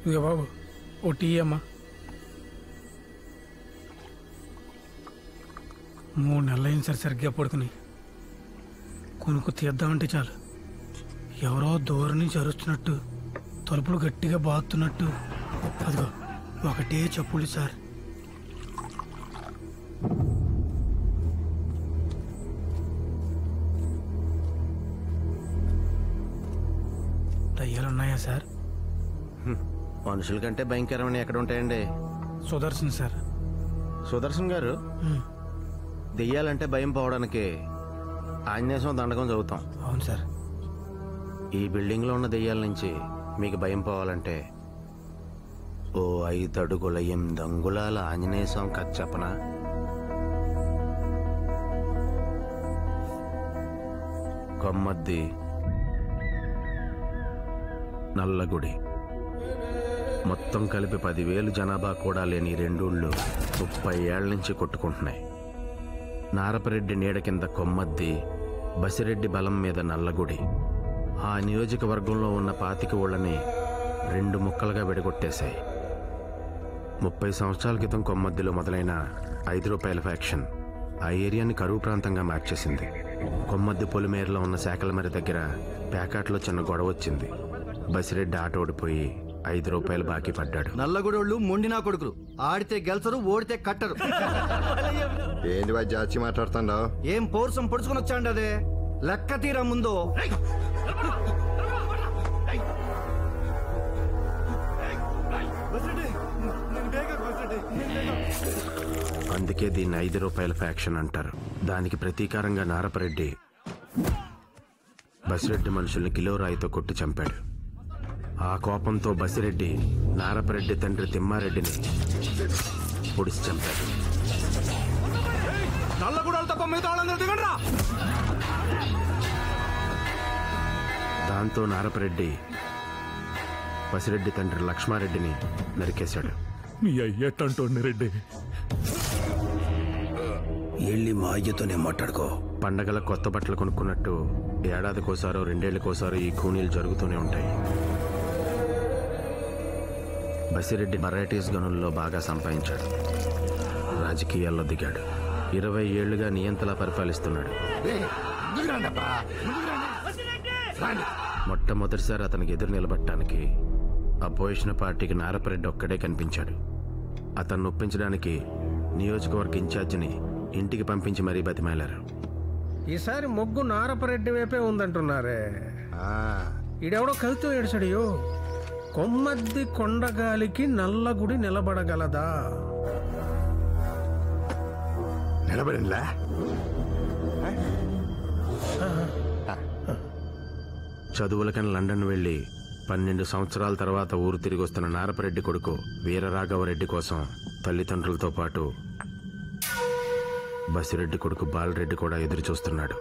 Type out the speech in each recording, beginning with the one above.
ఇక బాబు O T అమ్మా. 3 నెలలు అయింది సార్ సరిగ్గా పడుకుని. కొనుక్కు తీద్దామంటే చాలు ఎవరో దూరం నుంచి అరుస్తున్నట్టు, తలుపులు గట్టిగా బాదుతున్నట్టు. అదిగో ఒకటే చెప్పులు సార్. దయ్యాలున్నాయా సార్? మనుషుల కంటే భయంకరమైన ఎక్కడ ఉంటాయండి? సుదర్శన్ సార్. సుదర్శన్ గారు, దెయ్యాలంటే భయం పోవడానికి ఆంజనేయం దండకం చదువుతాం. అవును సార్. ఈ బిల్డింగ్లో ఉన్న దెయ్యాల నుంచి మీకు భయం పోవాలంటే ఓ 5 అడుగుల 8 అంగుళాల ఆంజనేయ స్వామి కథ చెప్పనా? కొమ్మద్ది, నల్లగుడి, మొత్తం కలిపి 10,000 జనాభా కూడా లేని రెండూళ్ళు 30 ఏళ్ల నుంచి కొట్టుకుంటున్నాయి. నారపరెడ్డి నీడ కింద కొమ్మద్ది, బసిరెడ్డి బలం మీద నల్లగుడి. ఆ నియోజకవర్గంలో ఉన్న 25 ఊళ్ళని 2 ముక్కలుగా విడగొట్టేశాయి. 30 సంవత్సరాల క్రితం కొమ్మద్దిలో మొదలైన 5 రూపాయల ఫ్యాక్షన్ ఆ ఏరియాని కరువు ప్రాంతంగా మార్చేసింది. కొమ్మద్ది పొలిమేరలో ఉన్న శాఖలమరి దగ్గర ప్యాకాట్లో చిన్న గొడవ వచ్చింది. బసిరెడ్డి ఆట ఓడిపోయి 5 రూపాయలు బాకీ పడ్డాడు. నల్లగొడోళ్ళు మొండినా కొడుకులు, ఆడితే గెలిచరు, ఓడితే కట్టరు. ఏంటి బాయ్ జాచి మాట్లాడుతున్నావు? ఏం పౌరుషం పొడుచుకుని వచ్చాండి అదే లెక్క తీరా ముందు. అందుకే దీన్ని 5 రూపాయల ఫ్యాక్షన్ అంటారు. దానికి ప్రతీకారంగా నారపరెడ్డి బసిరెడ్డి మనుషుల్ని కిలోరాయితో కొట్టి చంపాడు. ఆ కోపంతో బసిరెడ్డి నారపరెడ్డి తండ్రి తిమ్మారెడ్డిని పొడిచి చంపాడు. దాంతో నారపరెడ్డి బసిరెడ్డి తండ్రి లక్ష్మారెడ్డిని నరికేశాడు. మీ అయ్యట్టంటోండి రెడ్డి. వెళ్ళి మా అయ్యతోనే మాట్లాడుకో. పండగల కొత్త బట్టలు కొనుక్కున్నట్టు ఏడాదికోసారో 2 ఏళ్లకోసారో ఈ కూనీలు జరుగుతూనే ఉంటాయి. బసిరెడ్డి వెరైటీస్ గనుల్లో బాగా సంపాదించాడు. రాజకీయాల్లో దిగాడు. 20 ఏళ్లుగా నియంతలా పరిపాలిస్తున్నాడు. మొట్టమొదటిసారి అతనికి ఎదురు నిలబట్టడానికి అపోజిషన్ పార్టీకి నారపరెడ్డి ఒక్కడే కనిపించాడు. అతన్ని ఒప్పించడానికి నియోజకవర్గ ఇన్ఛార్జిని ఇంటికి పంపించి మరీ బతిమాలారు. ఈసారి మొగ్గు నారపరెడ్డి వైపే ఉందంటున్నారే. ఈడెవడో కవితో ఏడ్చాడు. కొమ్మద్ది కొండగాలికి నల్లగుడి నిలబడగలదా? నిలబడిలా చదువులకని లండన్ వెళ్లి 12 సంవత్సరాల తర్వాత ఊరు తిరిగి వస్తున్న నారపరెడ్డి కొడుకు వీరరాఘవరెడ్డి కోసం తల్లిదండ్రులతో పాటు బసిరెడ్డి కొడుకు బాలరెడ్డి కూడా ఎదురు చూస్తున్నాడు.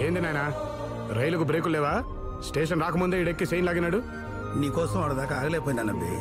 ఏంది నాయనా, రైలుకు బ్రేకులు లేవా? స్టేషన్ రాకముందే ఇడెక్కి చైన్ లాగినాడు. నీకోసం ఆడదాకా ఆగలేకపోయినా నవ్వి.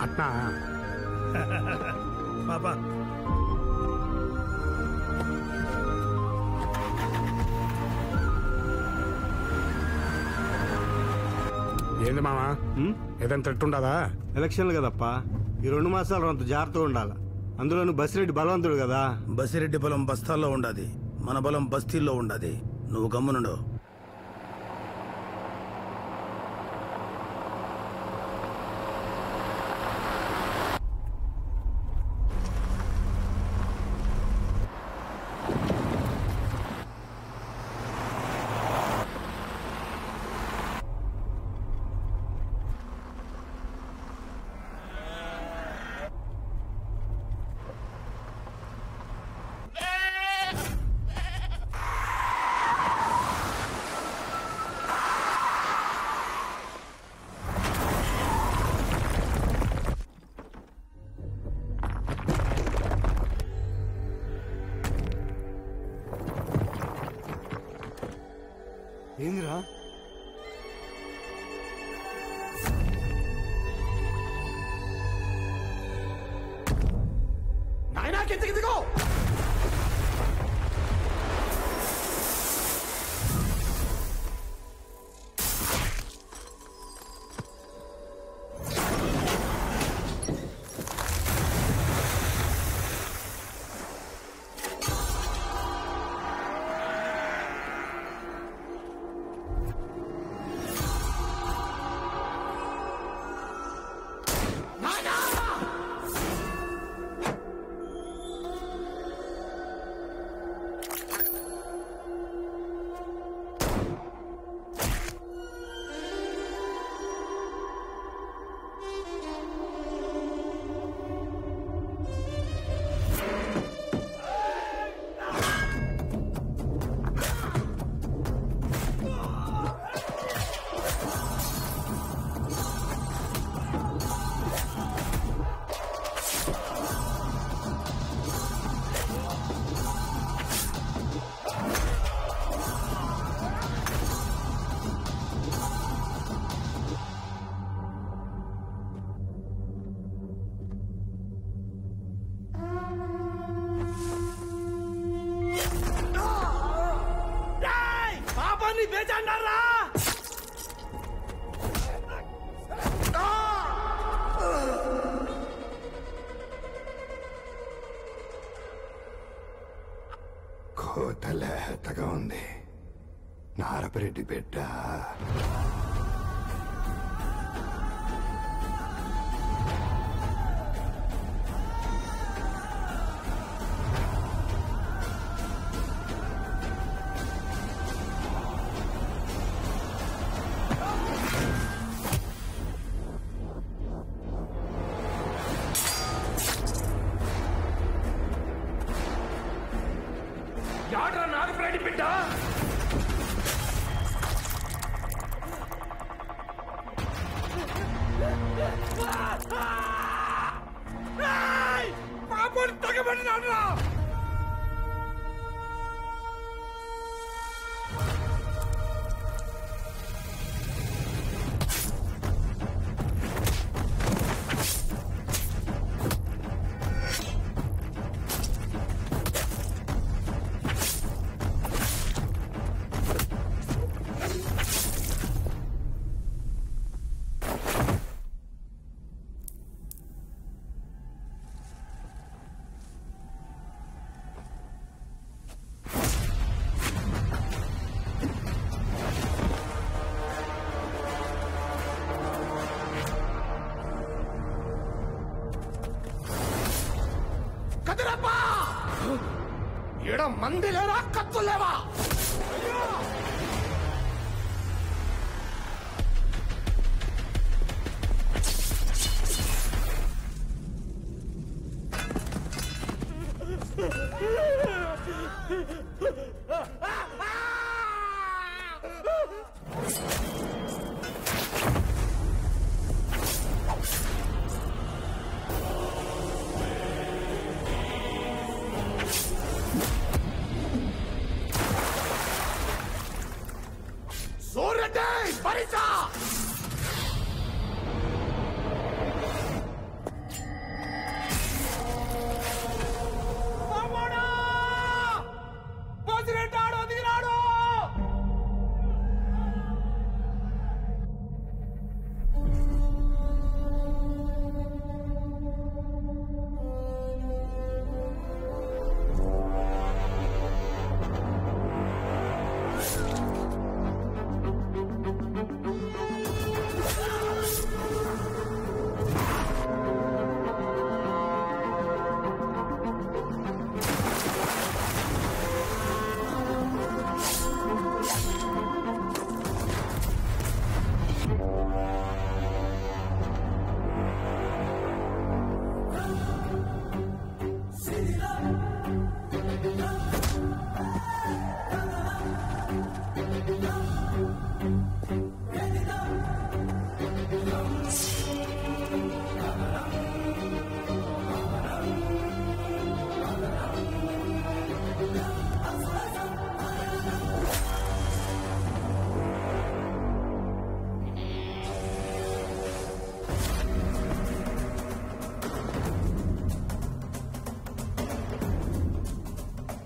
అట్నా బాబా ఏంది మామా, ఏదైనా తట్టుండదా? ఎలక్షన్లు కదప్పా, ఈ 2 మాసాలు అంత జాగ్రత్తగా ఉండాలి. అందులోనూ బసిరెడ్డి బలవంతుడు కదా. బసిరెడ్డి బలం బస్తాల్లో ఉండదు, మన బలం బస్తీల్లో ఉండదు. నువ్వు గమ్మునుండు. ఏందిరా? నాయనా కిందకి దిగో. కోతలేతగా ఉంది. నారపరెడ్డి బిడ్డ. ఈడ మంది లేరా, కత్తులేవా?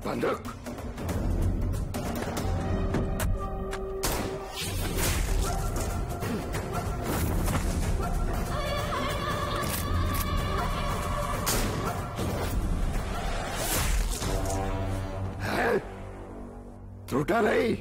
బందూక్ छूटा नहीं।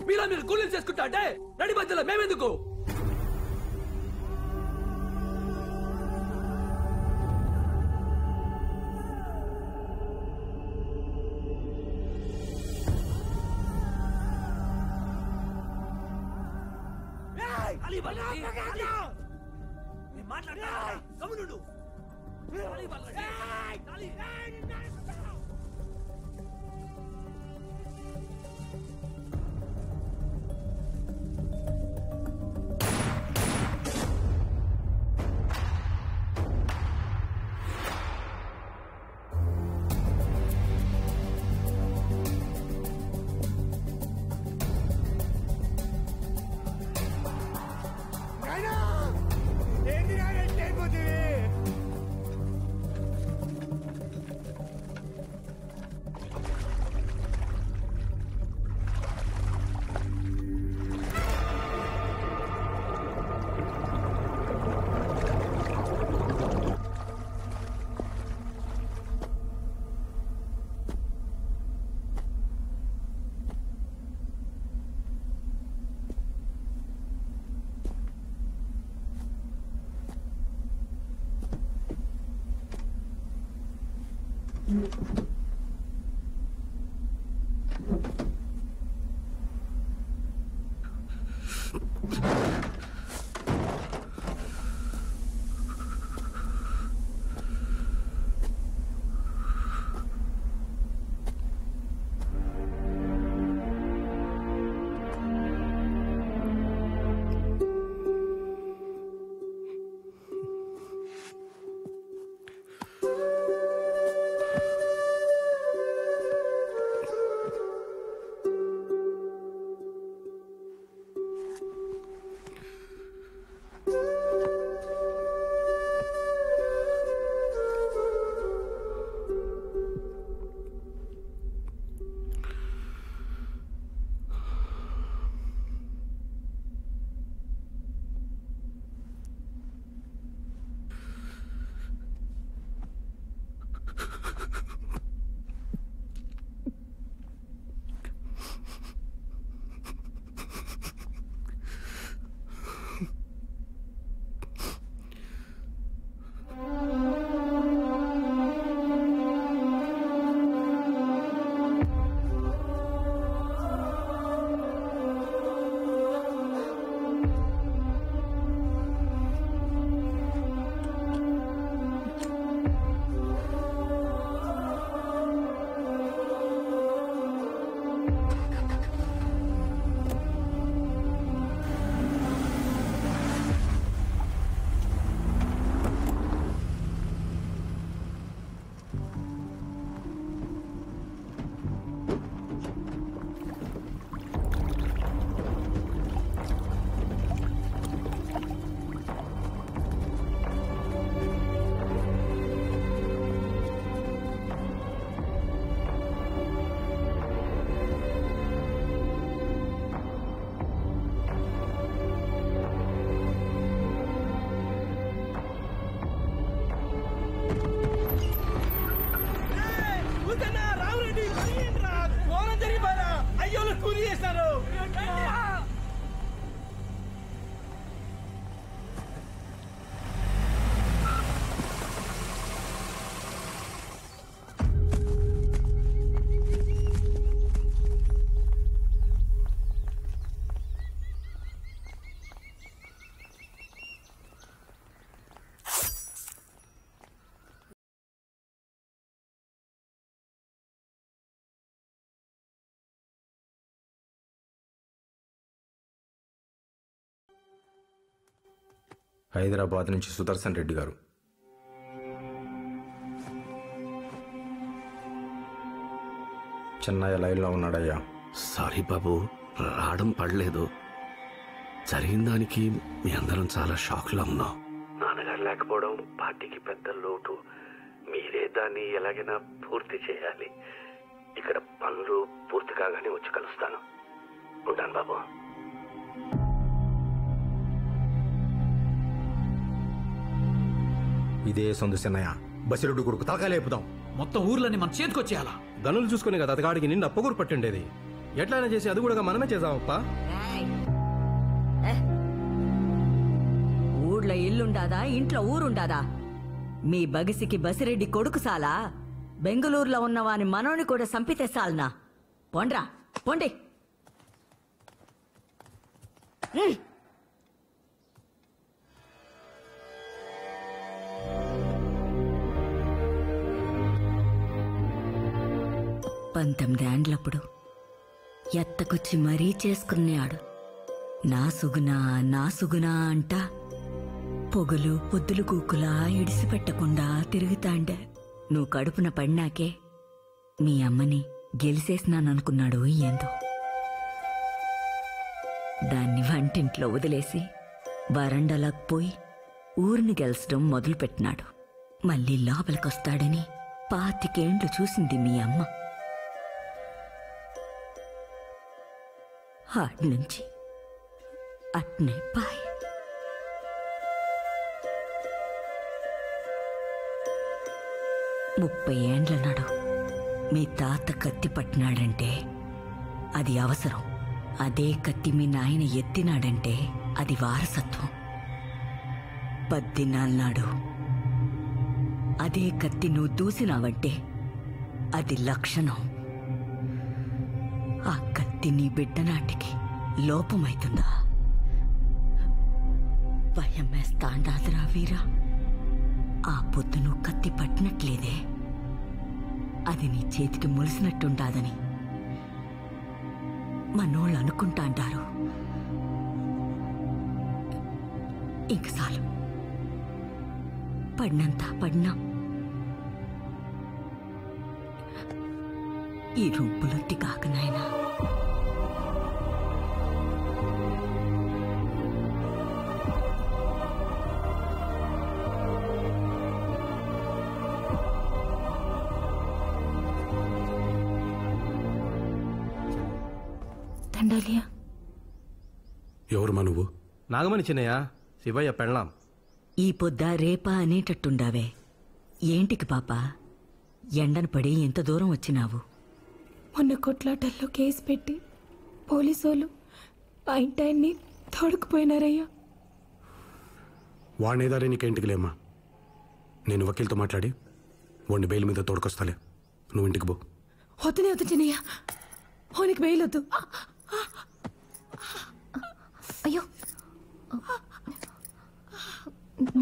మీలా మీరు కూలీలు చేసుకుంటా అంటే నడి మధ్యలో మేమెందుకు? హైదరాబాద్ నుంచి సుదర్శన్ రెడ్డి గారు. చెన్నయ్య లైన్లో ఉన్నాడయ్యా. సారీ బాబు, రావడం పడలేదు. జరిగిన దానికి మీ అందరం చాలా షాక్లో ఉన్నాం. నాన్నగారు లేకపోవడం పార్టీకి పెద్ద లోటు. మీరే దాన్ని ఎలాగైనా పూర్తి చేయాలి. ఇక్కడ పనులు పూర్తి కాగానే వచ్చి కలుస్తాను. ఉంటాను బాబు. ఇదే సొందు చెన్నయ్య, బసిరెడ్డి కొడుకు తలకాలేపుదాం. మొత్తం ఊర్లన్నీ మన చేతికొచ్చేయాలా? గనులు చూసుకుని కదా అతగాడికి నిన్న పొగురు పట్టిండేది. ఎట్లయినా చేసి అది కూడా మనమే చేద్దామప్పా. ఊళ్ళో ఇల్లుండాదా, ఇంట్లో ఊరుండాదా? మీ బగిసికి బసిరెడ్డి కొడుకు సాలా? బెంగళూరులో ఉన్నవాని మనోని కూడా సంపితే సాల్నా? పొండ్రా పొండి. పంతొమ్మిదేండ్లప్పుడు ఎత్తకొచ్చి మరీ చేసుకున్నాడు. నా సుగునా అంట పొగలు పొద్దులు కూకులా ఇడిసిపెట్టకుండా తిరుగుతాండే. నువ్వు కడుపున పడినాకే మీ అమ్మని గెలిసేసినాననుకున్నాడు ఏందో. దాన్ని వంటింట్లో వదిలేసి వరండాలకు పోయి ఊరిని గెలిచడం మొదలుపెట్టినాడు. మళ్ళీ లోపలికొస్తాడని 25 ఏండ్లు చూసింది మీ అమ్మ. ఆడ్నుంచి అట్నే పాయ్. ముప్పై ఏండ్ల నాడు మీ తాత కత్తి పట్టినాడంటే అది అవసరం. అదే కత్తి మీ నాయన ఎత్తినాడంటే అది వారసత్వం. 10 దినాల నాడు అదే కత్తి నువ్వు దూసినావంటే అది లక్షణం. ఆ కత్తి నీ బిడ్డ నాటికి లోపమైతుందా? భయం వేస్తాండాదిరా వీరా. ఆ పొద్దు నువ్వు కత్తి పట్టినట్లేదే, అది నీ చేతికి ములిసినట్టుండాదని మనోళ్ళు అనుకుంటా అంటారు. ఇంక చాలు, పడినంత పడినా. ఈ రొంపులొత్తి కాక నాయనా. దండాలియా. ఎవరు మా నువ్వు? నాగమణి చిన్నయ్య, శివయ్య పెళ్ళాం. ఈ పొద్దా రేపా అనేటట్టుండావే. ఏంటికి పాపా ఎండను పడి ఎంత దూరం వచ్చినావు? మొన్న కొట్లాటల్లో కేసు పెట్టి పోలీసోళ్ళు ఆ ఇంటాయన్ని తోడుకుపోయినారయ్యా. వాడినేదారే నీకేంటికి లేమ్మా. నేను వకీల్తో మాట్లాడి వాడిని బెయిల్ మీద తోడుకొస్తాలే. నువ్వు ఇంటికి పో. వద్దునే వద్దు చిన్నయ్య, వానికి బెయిల్ వద్దు. అయ్యో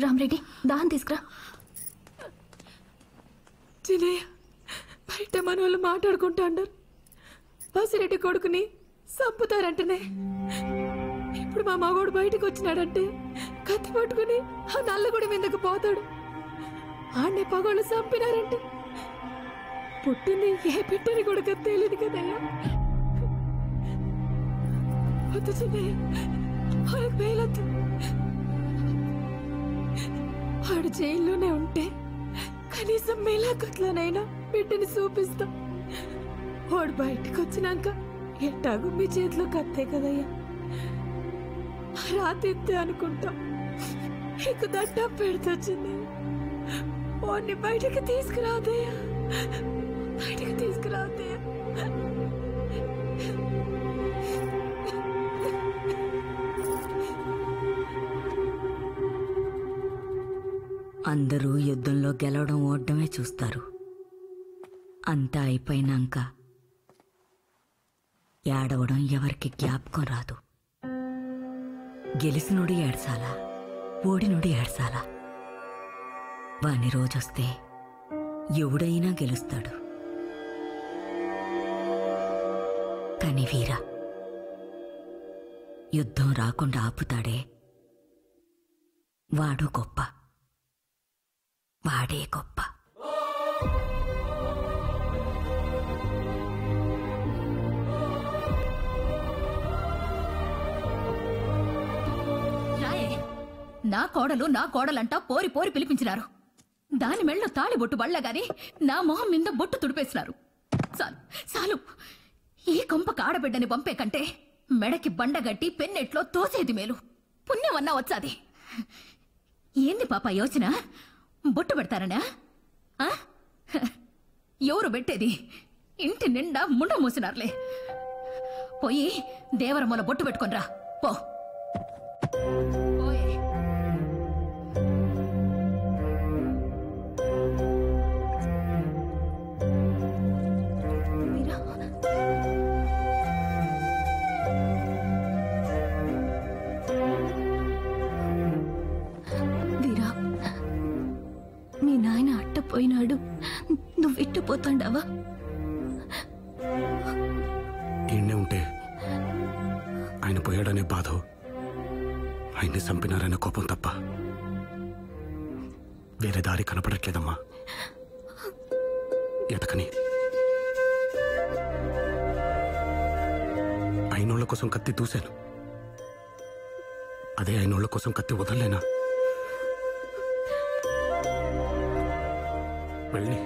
రామరెడ్డి, దాహం తీసుకురా. చిన్నయ్య, బయట మన వాళ్ళు మాట్లాడుకుంటా అన్నారు బసిరెడ్డి కొడుకుని చంపుతారంటనే. ఇప్పుడు మా మగోడు బయటకు వచ్చినాడంటే కత్తి పట్టుకుని ఆ నల్లగుడి మీదకు పోతాడు. ఆడనే పగోళ్ళు చంపినారంటే పుట్టింది ఏ బిడ్డని కొడుకు తెలియదు కదయ్యా. వద్దు చిన్నయ్య, వాళ్ళకి బెయిలొద్దు. వాడు జైల్లోనే ఉంటే కనీసం మేలాకట్లోనైనా బిడ్డని చూపిస్తాం. వాడు బయటకు వచ్చినాక ఎట్టాగు మీ చేతిలో కత్తే కదయ్యా. రాతిద్దే అనుకుంటాం. ఇక దడ్డా పెడుతొచ్చింది. వాడిని బయటకు తీసుకురాదయ్యా, బయటకు తీసుకురాదయ్యా. అందరూ యుద్ధంలో గెలవడం ఓడమే చూస్తారు. అంతా అయిపోయినాక ఏడవడం ఎవరికి జ్ఞాపకం రాదు. గెలిసినోడు ఏడ్చాలా, ఓడినోడు ఏడ్చాలా? వాని రోజొస్తే ఎవడైనా గెలుస్తాడు. కాని వీరా యుద్ధం రాకుండా ఆపుతాడే వాడు గొప్ప, వాడే గొప్ప. నా కోడలంటా పోరి పోరి పిలిపించినారు. దాని మెళ్ళో తాళి బొట్టు బళ్ళగాని నా మొహం మీద బొట్టు తుడిపేసినారు. చాలు చాలు, ఈ కొంప కాడబిడ్డని పంపే కంటే మెడకి బండగట్టి పెన్నెట్లో తోసేది మేలు. పుణ్యమన్నా వచ్చాది. ఏంది పాప యోచన? బొట్టు పెడతారనా? ఎవరు పెట్టేది? ఇంటి నిండా ముండ మూసినారులే. పోయి దేవరమ్మల బొట్టు పెట్టుకొనిరా పో. వీరా, మీ నాయన అట్టపోయినాడు, నువ్వు ఇట్టుపోతాండావా? ఈయన్నే ఉంటే ఆయన పోయాడనే బాధ, ఆయన్ని చంపినారనే కోపం తప్ప వేరే దారి కనపడట్లేదమ్మా. ఎతకని అయినోళ్ల కోసం కత్తి దూశాను, అదే అయినోళ్ల కోసం కత్తి వదలలేనా? వెళ్ళి